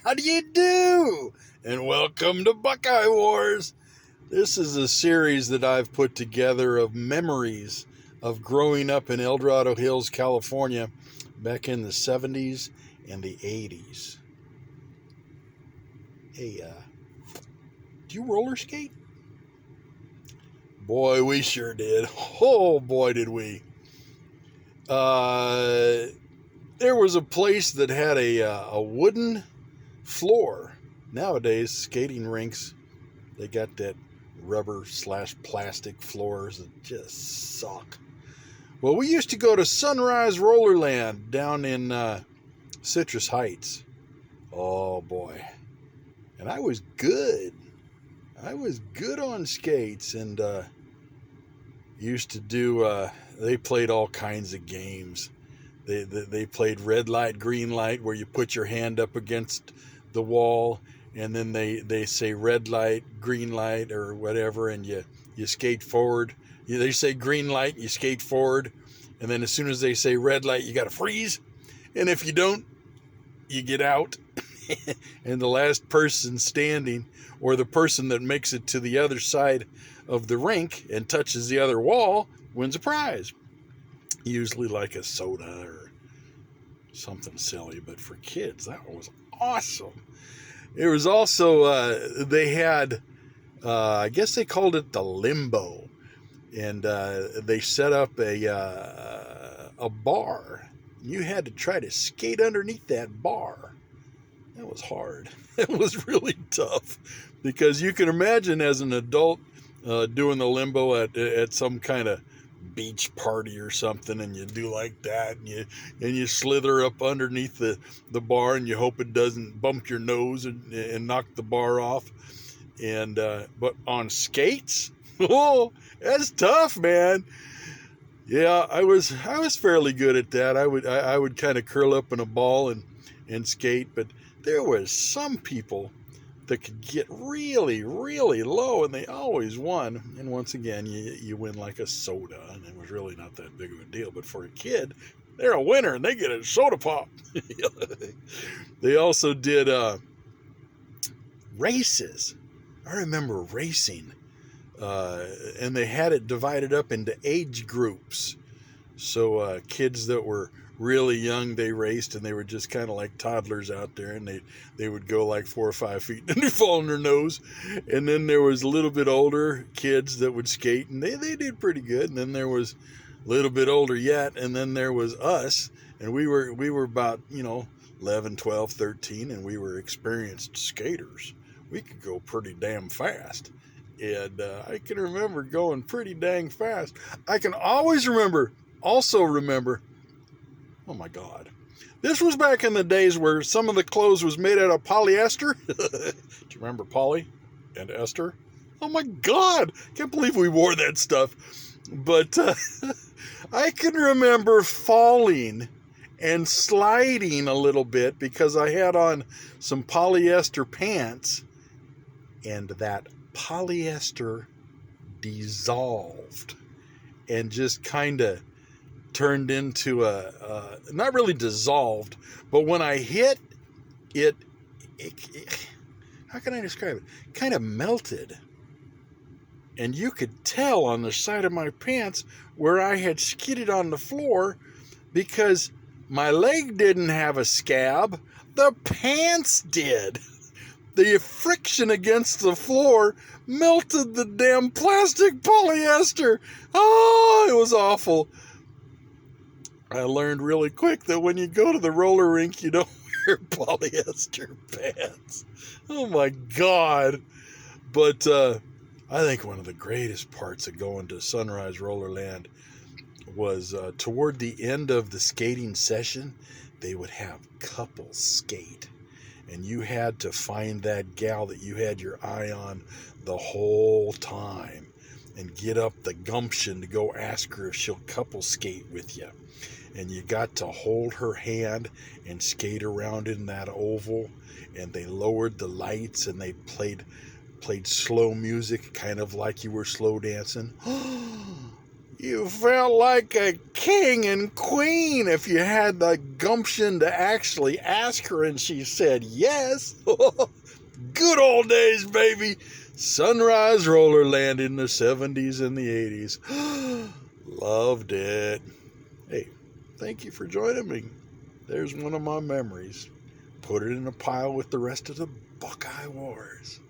How do you do? And welcome to Buckeye Wars. This is a series that I've put together of memories of growing up in El Dorado Hills, California, back in the 70s and the 80s. Hey, do you roller skate? Boy, we sure did. Oh, boy, did we. There was a place that had a wooden floor. Nowadays, skating rinks, they got that rubber/plastic floors that just suck. Well, we used to go to Sunrise Rollerland down in Citrus Heights. Oh, boy. And I was good. I was good on skates and used to do, they played all kinds of games. They played red light, green light, where you put your hand up against the wall, and then they say red light, green light, or whatever, and you skate forward. They say green light, you skate forward, and then as soon as they say red light, you got to freeze. And if you don't, you get out. And the last person standing, or the person that makes it to the other side of the rink and touches the other wall, wins a prize. Usually like a soda or something silly, but for kids, that was awesome. It was also, they had, I guess they called it the limbo, and they set up a bar. You had to try to skate underneath that bar. That was hard. It was really tough, because you can imagine as an adult doing the limbo at some kind of beach party or something, and you do like that, and you slither up underneath the bar, and you hope it doesn't bump your nose and knock the bar off. And but on skates, oh, that's tough, man. Yeah, I was fairly good at that. I would kind of curl up in a ball and skate, but there was some people that could get really, really low, and they always won. And once again, you win like a soda, and it was really not that big of a deal. But for a kid, they're a winner, and they get a soda pop. They also did races. I remember racing, and they had it divided up into age groups. So kids that were really young, they raced, and they were just kind of like toddlers out there, and they would go like 4 or 5 feet and they'd fall on their nose. And then there was a little bit older kids that would skate, and they did pretty good. And then there was a little bit older yet, and then there was us, and we were about 11, 12, 13, and we were experienced skaters. We could go pretty damn fast, and I can remember going pretty dang fast. I can also remember, oh my God. This was back in the days where some of the clothes was made out of polyester. Do you remember Polly and Esther? Oh my God. Can't believe we wore that stuff. But I can remember falling and sliding a little bit because I had on some polyester pants, and that polyester dissolved and just kind of turned into not really dissolved, but when I hit it, how can I describe it? Kind of melted. And you could tell on the side of my pants where I had skidded on the floor, because my leg didn't have a scab, the pants did. The friction against the floor melted the damn plastic polyester. Oh, it was awful. I learned really quick that when you go to the roller rink, you don't wear polyester pants. Oh my God. But I think one of the greatest parts of going to Sunrise Rollerland was toward the end of the skating session, they would have couples skate. And you had to find that gal that you had your eye on the whole time and get up the gumption to go ask her if she'll couple skate with you. And you got to hold her hand and skate around in that oval, and they lowered the lights, and they played slow music, kind of like you were slow dancing. You felt like a king and queen if you had the gumption to actually ask her and she said yes. Good old days, baby. Sunrise Rollerland in the 70s and the 80s. Loved it. Hey, thank you for joining me. There's one of my memories. Put it in a pile with the rest of the Buckeye Wars.